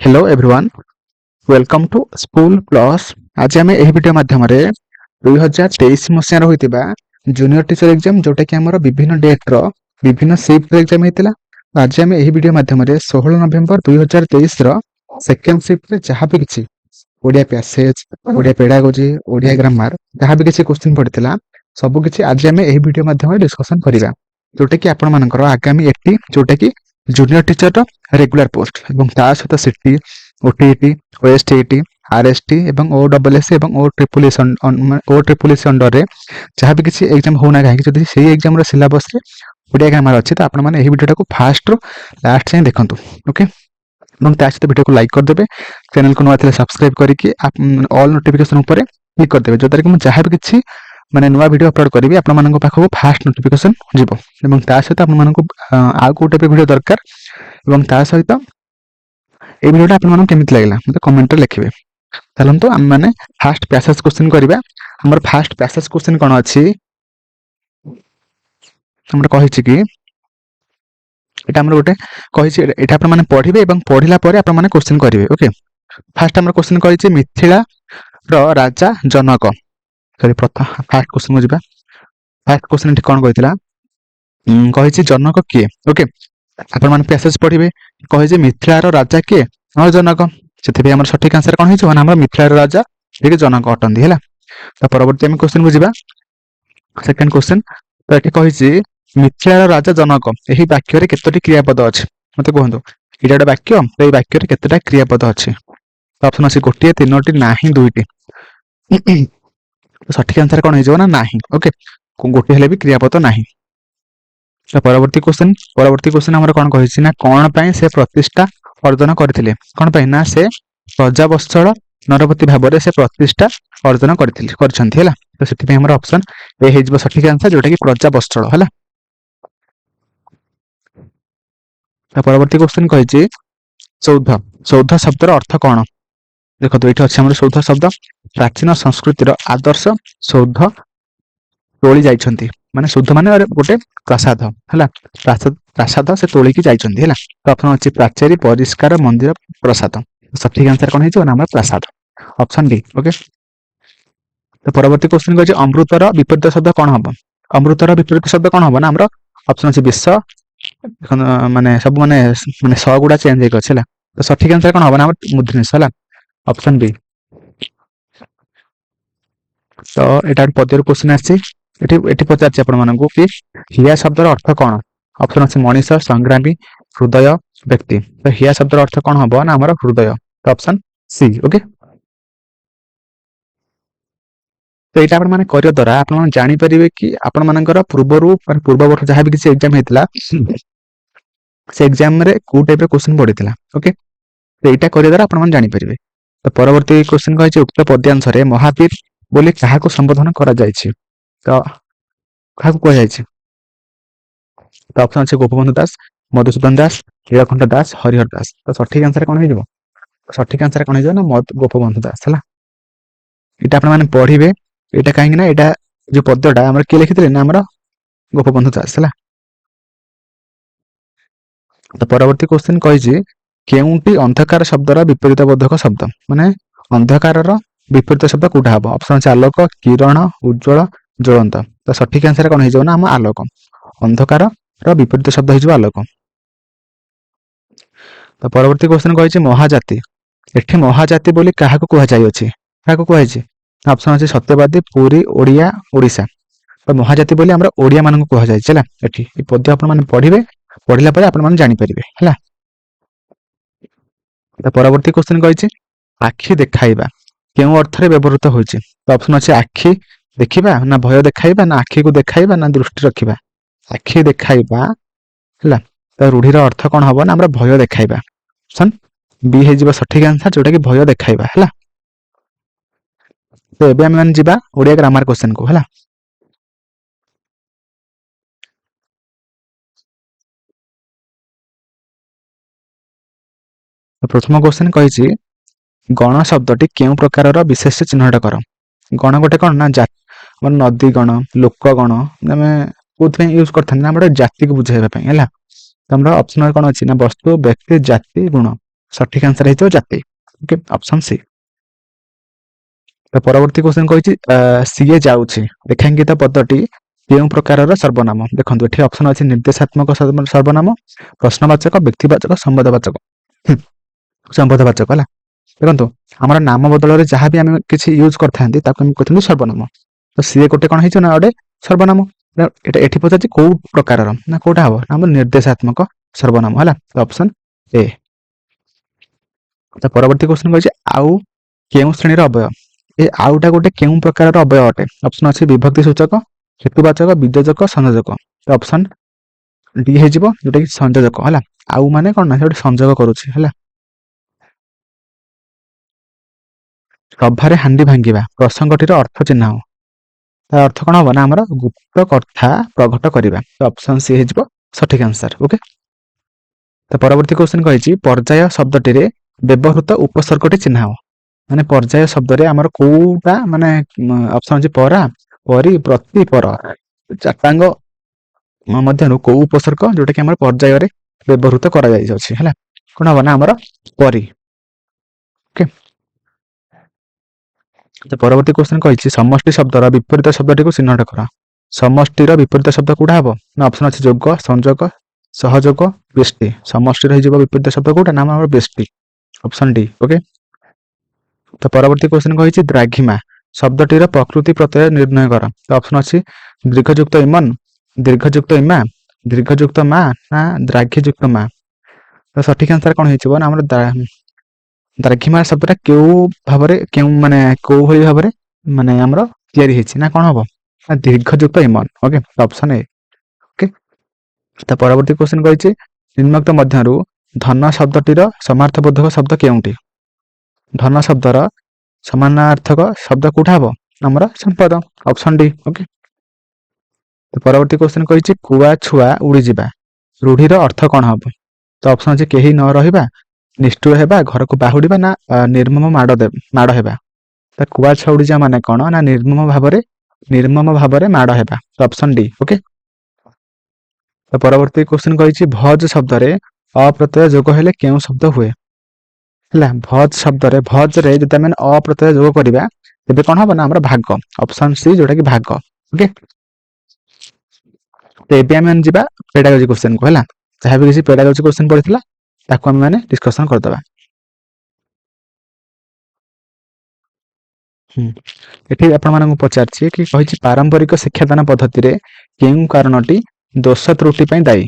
Hello everyone welcome to school plus. आज आम यह वीडियो माध्यम 2023 मसीहार होता जूनियर टीचर एग्जाम जोटा कि आमर विभिन्न डेट्र विभिन्न शिफ्ट एग्जाम होता। आज आम यह वीडियो माध्यम 16 नवेम्बर 2023 सेकेंड शिफ्ट जहाँ भी किसी Odia passage Odia pedagogy Odia grammar जहाँ भी किसी क्वेश्चन पड़ता सबकि आज आम यह वीडियो माध्यम डिस्कसन करवा जोटा कि आपण मानकर आगामी एटी जोटा कि जूनियर टीचर रेगुलर पोस्ट एवं ता सहित सिटी ओटीईटी ओएसटीईटी आरएसटी एवं ओडब्ल्यूएस एवं ओट्रिपल एस अंडर रे जहाँ भी किसी एग्जाम होना कहीं जब से एग्जाम रो सिलेबस रे ओडिया ग्रामर अच्छी तो आपण मैंने वीडियो को फास्ट रू लास्ट जाए देखंतु ओके। और ता सहित वीडियो को लाइक करदे चैनल को नुआ सब्सक्राइब करके ऑल नोटिफिकेशन ऊपर क्लिक करदे जोद्वारा कि मुझे जहाँ भी किसी माने नुआ वीडियो अपलोड करी आपण मानक पाखक फास्ट नोटिफिकेशन जीवो एवं ता सहित आपण मानक आउ को टाइप वीडियो दरकार एवं ता सहित ए वीडियोटा आपण मानक केमिति लागला मते कमेंट रे लिखिबे। चलंतु हम माने फास्ट पैसेज क्वेश्चन करबा। हमर फास्ट पैसेज क्वेश्चन कोन अछि हमर कहि छि कि एटा हमर गोटे कहि छि एटा आपण माने पढिबे एवं पढिला परे आपण माने क्वेश्चन करिवे ओके। फास्ट हमर क्वेश्चन कहि छि मिथिला रो राजा जनक सॉरी प्रथम फास्ट क्वेश्चन जिबा। फास्ट क्वेश्चन कोन कहितला कहि छि जनक किए ओके। आपण माने पैसेज पढिबे कहि छि मिथिलार राजा किए जनक से हमर सठिक आंसर कोन हिछ हमर मिथिलार राजा ठीक जनक अटंदी हैला। तो परवर्ती हम क्वेश्चन बुझिबा सेकंड क्वेश्चन। तो एठी कहि छि मिथिलार राजा जनक एही वाक्य रे केतोटी क्रियापद अछि मते कहंतु इटा एक वाक्य तो एही वाक्य रे केतेटा क्रियापद अछि। तो ऑप्शन अछि गोटिए तीनोटी नाही दुईटी। तो सठिक आंसर कोन हिजो ना नाही ओके गोटे हेले भी क्रियापद नाही। तो परवर्ती क्वेश्चन हमर कोन कहि छि ना कोन पई से प्रतिष्ठा अर्जन करथिले कोन पई ना से प्रजावत्सल नरपति भाबरे से प्रतिष्ठा अर्जन करछंती हैला। तो सेति पे हमर ऑप्शन ए हेजबो सठिक आंसर जोटा कि प्रजावत्सल हैला। तो परवर्ती क्वेश्चन कहि छि सौध शब्दर अर्थ कोन देखो। तो एठी अछि हमर सौध शब्द प्राचीन संस्कृतिर आदर्श सौध तोली जाइछंती माने सौध माने गोटे प्रसाद हैला। प्रसाद से तोली की जाइछंती हैला। तो ऑप्शन अछि प्राचीरी परिष्कार मंदिर प्रसाद। सठिक आंसर कोन हिजो ना हमर प्रसाद ऑप्शन डी ओके। तो परवर्ती क्वेश्चन कहि छि अमृतर विपरीत शब्द कोन हबो। अमृतर विपरीत शब्द कोन हबो ना हमर ऑप्शन अछि विष माने सब माने स गुडा चेंज हेक अछि हैला। तो सठिक आंसर कोन हबो ना हमर मुद्रिस हैला ऑप्शन बी। तो एटा पदर क्वेश्चन आछि एठी पचार आपण मानकु कि हिया शब्दर अर्थ कोन। ऑप्शन अछि मनीष संग्रामी हृदय व्यक्ति। तो हिया शब्दर अर्थ कोन हबो ना हमर हृदय तो ऑप्शन सी ओके। तो एटा आपण माने करियो द्वारा आपण माने जानि परिबे कि आपण मानकर पूर्वरु पूर्व वर्ष जहाँ भी किसी एग्जाम हेतला से एग्जाम रे को टाइप रे क्वेश्चन पडितला ओके। तो एटा करियो द्वारा आपण माने जानि परिबे। तो परवर्ती क्वेश्चन कहि छि उक्त पद्यांश रे महावीर बोली काहाको संबोधन करा जाय छि तो काहाको कह जाय छि। तो ऑप्शन अछि गोपबंधु दास मधुसूदन दास नीलकंठ दास हरिहर दास। तो सठिक आंसर कोन हिजबो सठिक आंसर कोन हिजबो ना गोपबंधु दास हैला। एटा आपण माने पढिबे एटा काहे ना एटा जो पदटा हमर के लिखितले ना हमर गोपबंधु दास हैला। तो परवर्ती क्वेश्चन कहि छि केउंटी अंधकार शब्दर विपरीत बोधक शब्द माने अंधकारर विपरीत शब्द कोठा हबो। ऑप्शन अछि आलोक किरण उज्जवल ज्वलंत। तो सठिक आंसर कोन हिजो ना हम आलोक अंधकार रो विपरीत शब्द हिजो आलोक। तो परवर्ती क्वेश्चन कहि छि महाजाति एठी महाजाति बोली काहाको कुहा जाय अछि काहाको कुहा छि। ऑप्शन अछि सत्यवादी पुरी ओडिया ओडिसा। तो महाजाति बोली हमरा ओडिया मानन को कुहा जाय छला। एठी ई पद्य आपण माने पढिबे पढिला परे आपण माने जानि परिबे हैला। तो परवर्ती क्वेश्चन कहि छि आखि देखाइबा केउ अर्थ रे व्यवहृत होय छि। तो ऑप्शन अछि आखि देखिबा ना भय देखाइबा ना आखि को देखाइबा ना दृष्टि रखिबा। आखि देखाइबा हैला। तो रूढ़ीर अर्थ कोन हबो ना हमरा भय देखाइबा ऑप्शन बी हे जिबा सठिक आंसर जोटा कि भय देखाइबा हैला। तो एबे हम मान जिबा ओडिया ग्रामर क्वेश्चन को हैला। तो प्रथम क्वेश्चन कहि छि गण शब्दटी केउ प्रकारर विशेष चिन्हट कर। गण गोटे कोन ना मन नदी गण लोक गण ଆମେ कोथि यूज करथन ना हमर जाति को बुझाइबा पई हैला। तो हमरा ऑप्शन कोन अछि ना वस्तु व्यक्ति जाति गुण। ସଠିକ ଆନ୍ସର ହେଇଯିବ ଜାତି। Okay, option C. ତ ପରବର୍ତ୍ତୀ କ୍ୱେଶ୍ଚନ କହିଛି ସିଏ ଯାଉଛି ରେଖାଙ୍କିତ ପଦଟି କେଉଁ ପ୍ରକାରର ସର୍ବନାମ? ଦେଖନ୍ତୁ ଏଠି ଅପସନ ଅଛି ନିର୍ଦ୍ଦେଶାତ୍ମକ ସର୍ବନାମ, ପ୍ରଶ୍ନବାଚକ, ବ୍ୟକ୍ତିବାଚକ, ସମ୍ବୋଧବାଚକ। ସମ୍ବୋଧବାଚକ ହେଲା। ଦେଖନ୍ତୁ ଆମର ନାମ ବଦଳରେ ଯାହା ବି ଆମେ କିଛି ୟୁଜ କରିଥାନ୍ତି ତାକୁ ଆମେ କହିଥାନ୍ତି ସର୍ବନାମ। ତ ସିଏ ଗୋଟେ କଣ ହେଇଛି ନା ଗୋଟେ ସର୍ବନାମ। এটা ଏଠି ପଚାରୁଛି କୋଉ ପ୍ରକାରର, ନା କୋଉଟା ହବ ନା ଆମର ନିର୍ଦ୍ଦେଶାତ୍ମକ ସର୍ବନାମ ହେଲା। ଅପସନ ଏ। ତ ପରବର୍ତ୍ତୀ କ୍ୱେଶ୍ଚନ କହିଛି ଆଉ କେଉଁ ଶ୍ରେଣୀର ଅବୟବ? ଏ ଆଉଟା ଗୋଟେ କେଉଁ ପ୍ରକାରର ଅବୟବ ଅଟେ? ଅପସନ ଅଛି ବିଭକ୍ତି ସୂଚକ, ହେତୁବାଚକ, ବିଯୋଜକ, ସଂଯୋଜକ। ଅପସନ ଡି ହେଇଯିବ ଯୋଉଟା କି ସଂଯୋଜକ ହେଲା। ଆଉ ମାନେ କଣ ନା ଗୋଟେ ସଂଯୋଗ କରୁଛି ହେଲା। ସଭାରେ ହାଣ୍ଡି ଭାଙ୍ଗିବା ପ୍ରସଙ୍ଗଟିର ଅର୍ଥ ଚିହ୍ନାଅ। ତା ଅର୍ଥ କଣ ହବ ନା ଆମର ଗୁପ୍ତ କଥା ପ୍ରଘଟ କରିବା। ଅପସନ ସି ହେଇଯିବ ସଠିକ ଆନ୍ସର। ଓକେ। ତ ପରବର୍ତ୍ତୀ କ୍ୱେଶ୍ଚନ କହିଛି ପର୍ଯ୍ୟାୟ ଶବ୍ଦଟିରେ ବ୍ୟବହୃତ ଉପସର୍ଗଟି ଚିହ୍ନାଅ। ମାନେ ପର୍ଯ୍ୟାୟ ଶବ୍ଦରେ ଆମର କୋଉଟା ମାନେ ଅପସନ ଅଛି ପରା, ପରି, ପ୍ରତି, ପର ଚାରିଟାଙ୍କ ମଧ୍ୟରୁ କୋଉ ଉପସର୍ଗ ଯୋଉଟା କି ଆମର ପର୍ଯ୍ୟାୟରେ ବ୍ୟବହୃତ କରାଯାଇଅଛି ହେଲା। କଣ ହବ ନା ଆମର ପରି। ଓକେ। ତ ପରବର୍ତ୍ତୀ କ୍ୱେଶ୍ଚନ କହିଛି ସମଷ୍ଟି ଶବ୍ଦର ବିପରୀତ ଶବ୍ଦଟିକୁ ଚିହ୍ନଟ କର। ସମଷ୍ଟିର ବିପରୀତ ଶବ୍ଦ କୋଉଟା ହବ ନା ଅପସନ ଅଛି ଯୋଗ, ସଂଯୋଗ, ସହଯୋଗ, ବ୍ୟଷ୍ଟି। ସମଷ୍ଟିର ହେଇଯିବ ବିପରୀତ ଶବ୍ଦ କୋଉଟା ନା ଆମର ବ୍ୟଷ୍ଟି। Option D. ଓକେ। ତ ପରବର୍ତ୍ତୀ କ୍ୱେଶ୍ଚନ କହିଛି ଦ୍ରାଘିମା ଶବ୍ଦଟିର ପ୍ରକୃତି ପ୍ରତ୍ୟୟ ନିର୍ଣ୍ଣୟ କର। ତ ଅପସନ ଅଛି ଦୀର୍ଘଯୁକ୍ତ ଇମନ, ଦୀର୍ଘଯୁକ୍ତ ଇମା, ଦୀର୍ଘଯୁକ୍ତ ମା ନା ଦ୍ରାଘିଯୁକ୍ତ ମା। ତ ସଠିକ ଆନ୍ସର କଣ ହେଇଯିବ ନା ଆମର ଦ୍ରାଘିମା ଶବ୍ଦଟା କେଉଁ ଭାବରେ କେଉଁ ମାନେ କୋଉ ଭଳି ଭାବରେ ମାନେ ଆମର ତିଆରି ହେଇଛି ନା କଣ ହବ ନା ଦୀର୍ଘଯୁକ୍ତ ଇମନ। ଓକେ, ଅପସନ ଏ। ଓକେ। ତ ପରବର୍ତ୍ତୀ କ୍ୱେଶ୍ଚନ କହିଛି ନିମ୍ନୋକ୍ତ ମଧ୍ୟରୁ ଧନ ଶବ୍ଦଟିର ସମାର୍ଥବୋଧକ ଶବ୍ଦ କେଉଁଟି? ଧନ ଶବ୍ଦର ସମାନାର୍ଥକ ଶବ୍ଦ କୋଉଟା ହବ ଆମର ସମ୍ପଦ। Option D. ଓକେ। ତ ପରବର୍ତ୍ତୀ କ୍ୱେଶ୍ଚନ କହିଛି କୁଆ ଛୁଆ ଉଡିଯିବା ରୂଢିର ଅର୍ଥ କଣ ହବ? ତ ଅପସନ ଅଛି କେହି ନ ରହିବା, ନିଷ୍ଠୁର ହେବା, ଘରକୁ ବାହୁଡିବା ନା ନିର୍ମମ ମାଡ ହେବା। ତ କୁଆ ଛୁଆ ଉଡିଯିବା ମାନେ କଣ ନା ନିର୍ମମ ଭାବରେ ମାଡ ହେବା। Option D. ଓକେ। ତ ପରବର୍ତ୍ତୀ କ୍ୱେଶ୍ଚନ କହିଛି ଭଜ ଶବ୍ଦରେ ଅପ୍ରତ୍ୟୟ ଯୋଗ ହେଲେ କେଉଁ ଶବ୍ଦ ହୁଏ? ହେଲା ଭଜ ଶବ୍ଦରେ ଭଜରେ ଯଦି ଆମେ ଅପ୍ରତ୍ୟୟ ଯୋଗ କରିବା ତେବେ କଣ ହବ ନା ଆମର ଭାଗ। ଅପସନ ସି ଯୋଉଟା କି ଭାଗ। ଓକେ। ତ ଏବେ ଆମେ ଯିବା ପେଡାଗୋଜି କ୍ୱେଶ୍ଚନ କୁ ହେଲା। ଯାହା ବି କିଛି ପେଡାଗୋଜି କ୍ୱେଶ୍ଚନ ପଡିଥିଲା ତାକୁ ଆମେ ମାନେ ଡିସ୍କସନ କରିଦବା। ଏଠି ଆପଣମାନଙ୍କୁ ପଚାରିଛି କି କହିଛି ପାରମ୍ପରିକ ଶିକ୍ଷାଦାନ ପଦ୍ଧତିରେ କେଉଁ କାରଣଟି ଦୋଷ ତ୍ରୁଟି ପାଇଁ ଦାୟୀ?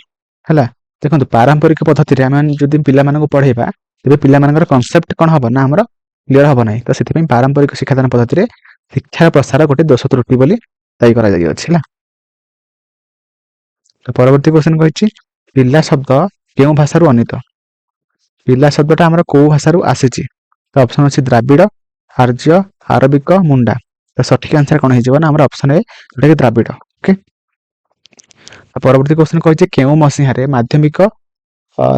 ହେଲା ଦେଖନ୍ତୁ ପାରମ୍ପରିକ ପଦ୍ଧତିରେ ଆମେ ଯଦି ପିଲାମାନଙ୍କୁ ପଢେଇବା ତେବେ ପିଲାମାନଙ୍କର କନସେପ୍ଟ କଣ ହବ ନା ଆମର କ୍ଲିୟର ହବ ନାହିଁ। ତ ସେଥିପାଇଁ ପାରମ୍ପରିକ ଶିକ୍ଷାଦାନ ପଦ୍ଧତିରେ ଶିକ୍ଷାର ପ୍ରସାର ଗୋଟେ ଦୋଷ ତ୍ରୁଟି ବୋଲି ଦାୟୀ କରାଯାଇଅଛି ହେଲା। ତ ପରବର୍ତ୍ତୀ କ୍ୱେଶ୍ଚନ କହିଛି ପିଲା ଶବ୍ଦ କେଉଁ ଭାଷାରୁ ଅନିତ? ପିଲା ଶବ୍ଦଟା ଆମର କୋଉ ଭାଷାରୁ ଆସିଛି? ତ ଅପସନ ଅଛି ଦ୍ରାବିଡ, ଆର୍ଯ୍ୟ, ଆରବିକ, ମୁଣ୍ଡା। ତ ସଠିକ ଆନ୍ସର କଣ ହେଇଯିବ ନା ଆମର ଅପସନ ଏ ଯୋଉଟା କି ଦ୍ରାବିଡ। ଓକେ। ପରବର୍ତ୍ତୀ କ୍ୱେଶ୍ଚନ କହିଛି କେଉଁ ମସିହାରେ ମାଧ୍ୟମିକ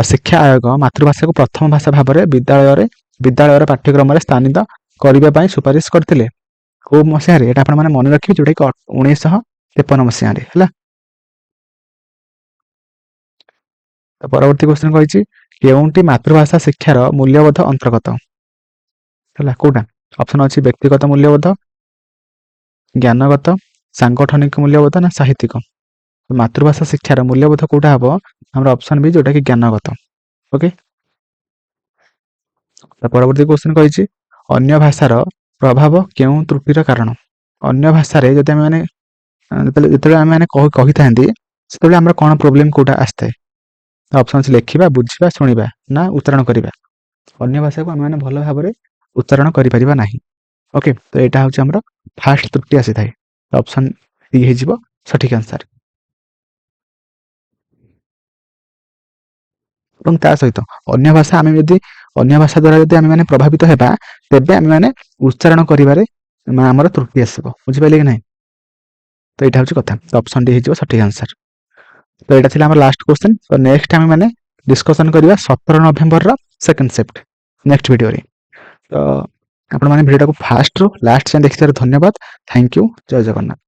ଶିକ୍ଷା ଆୟୋଗ ମାତୃଭାଷାକୁ ପ୍ରଥମ ଭାଷା ଭାବରେ ବିଦ୍ୟାଳୟର ପାଠ୍ୟକ୍ରମରେ ସ୍ଥାନିତ କରିବା ପାଇଁ ସୁପାରିଶ କରିଥିଲେ? କୋଉ ମସିହାରେ ଏଟା ଆପଣ ମାନେ ମନେ ରଖିବେ ଯୋଉଟା କି 1953 ମସିହାରେ ହେଲା। ତ ପରବର୍ତ୍ତୀ କ୍ୱେଶ୍ଚନ କହିଛି କେଉଁଟି ମାତୃଭାଷା ଶିକ୍ଷାର ମୂଲ୍ୟବୋଧ ଅନ୍ତର୍ଗତ? ହେଲା କୋଉଟା? ଅପସନ ଅଛି ବ୍ୟକ୍ତିଗତ ମୂଲ୍ୟବୋଧ, ଜ୍ଞାନଗତ, ସାଂଗଠନିକ ମୂଲ୍ୟବୋଧ ନା ସାହିତ୍ୟିକ। ମାତୃଭାଷା ଶିକ୍ଷାର ମୂଲ୍ୟବୋଧ କୋଉଟା ହବ ଆମର ଅପସନ ବି ଯୋଉଟା କି ଜ୍ଞାନଗତ। ଓକେ। ପରବର୍ତ୍ତୀ କ୍ୱେଶ୍ଚନ କହିଛି ଅନ୍ୟ ଭାଷାର ପ୍ରଭାବ କେଉଁ ତ୍ରୁଟିର କାରଣ? ଅନ୍ୟ ଭାଷାରେ ଯଦି ଆମେ ମାନେ ଯେତେବେଳେ ଆମେ ମାନେ କହିଥାନ୍ତି ସେତେବେଳେ ଆମର କଣ ପ୍ରୋବ୍ଲେମ କୋଉଟା ଆସିଥାଏ? ଅପସନ ଅଛି ଲେଖିବା, ବୁଝିବା, ଶୁଣିବା ନା ଉଚ୍ଚାରଣ କରିବା। ଅନ୍ୟ ଭାଷାକୁ ଆମେ ମାନେ ଭଲ ଭାବରେ ଉଚ୍ଚାରଣ କରିପାରିବା ନାହିଁ। ଓକେ। ତ ଏଇଟା ହଉଛି ଆମର ଫାଷ୍ଟ ତ୍ରୁଟି ଆସିଥାଏ। ଅପସନ ଡି ହେଇଯିବ ସଠିକ ଆନ୍ସର। ଏବଂ ତା ସହିତ ଅନ୍ୟ ଭାଷା ଦ୍ୱାରା ଯଦି ଆମେ ମାନେ ପ୍ରଭାବିତ ହେବା ତେବେ ଆମେ ମାନେ ଉଚ୍ଚାରଣ କରିବାରେ ଆମର ତ୍ରୁଟି ଆସିବ। ବୁଝିପାରିଲେ କି ନାହିଁ? ତ ଏଇଟା ହଉଛି କଥା। ଅପସନ ଡି ହେଇଯିବ ସଠିକ ଆନ୍ସର। ତ ଏଇଟା ଥିଲା ଆମର ଲାଷ୍ଟ କ୍ୱେଶ୍ଚନ। ତ ନେକ୍ସଟ ଆମେ ମାନେ ଡିସ୍କସନ କରିବା 17 ନଭେମ୍ବରର ସେକେଣ୍ଡ ସିଫ୍ଟ ନେକ୍ସଟ ଭିଡିଓରେ। ତ ଆପଣମାନେ ଭିଡିଓଟାକୁ ଫାଷ୍ଟରୁ ଲାଷ୍ଟ ଯାଏଁ ଦେଖିଥିବାରୁ ଧନ୍ୟବାଦ। Thank you. ଜୟ ଜଗନ୍ନାଥ।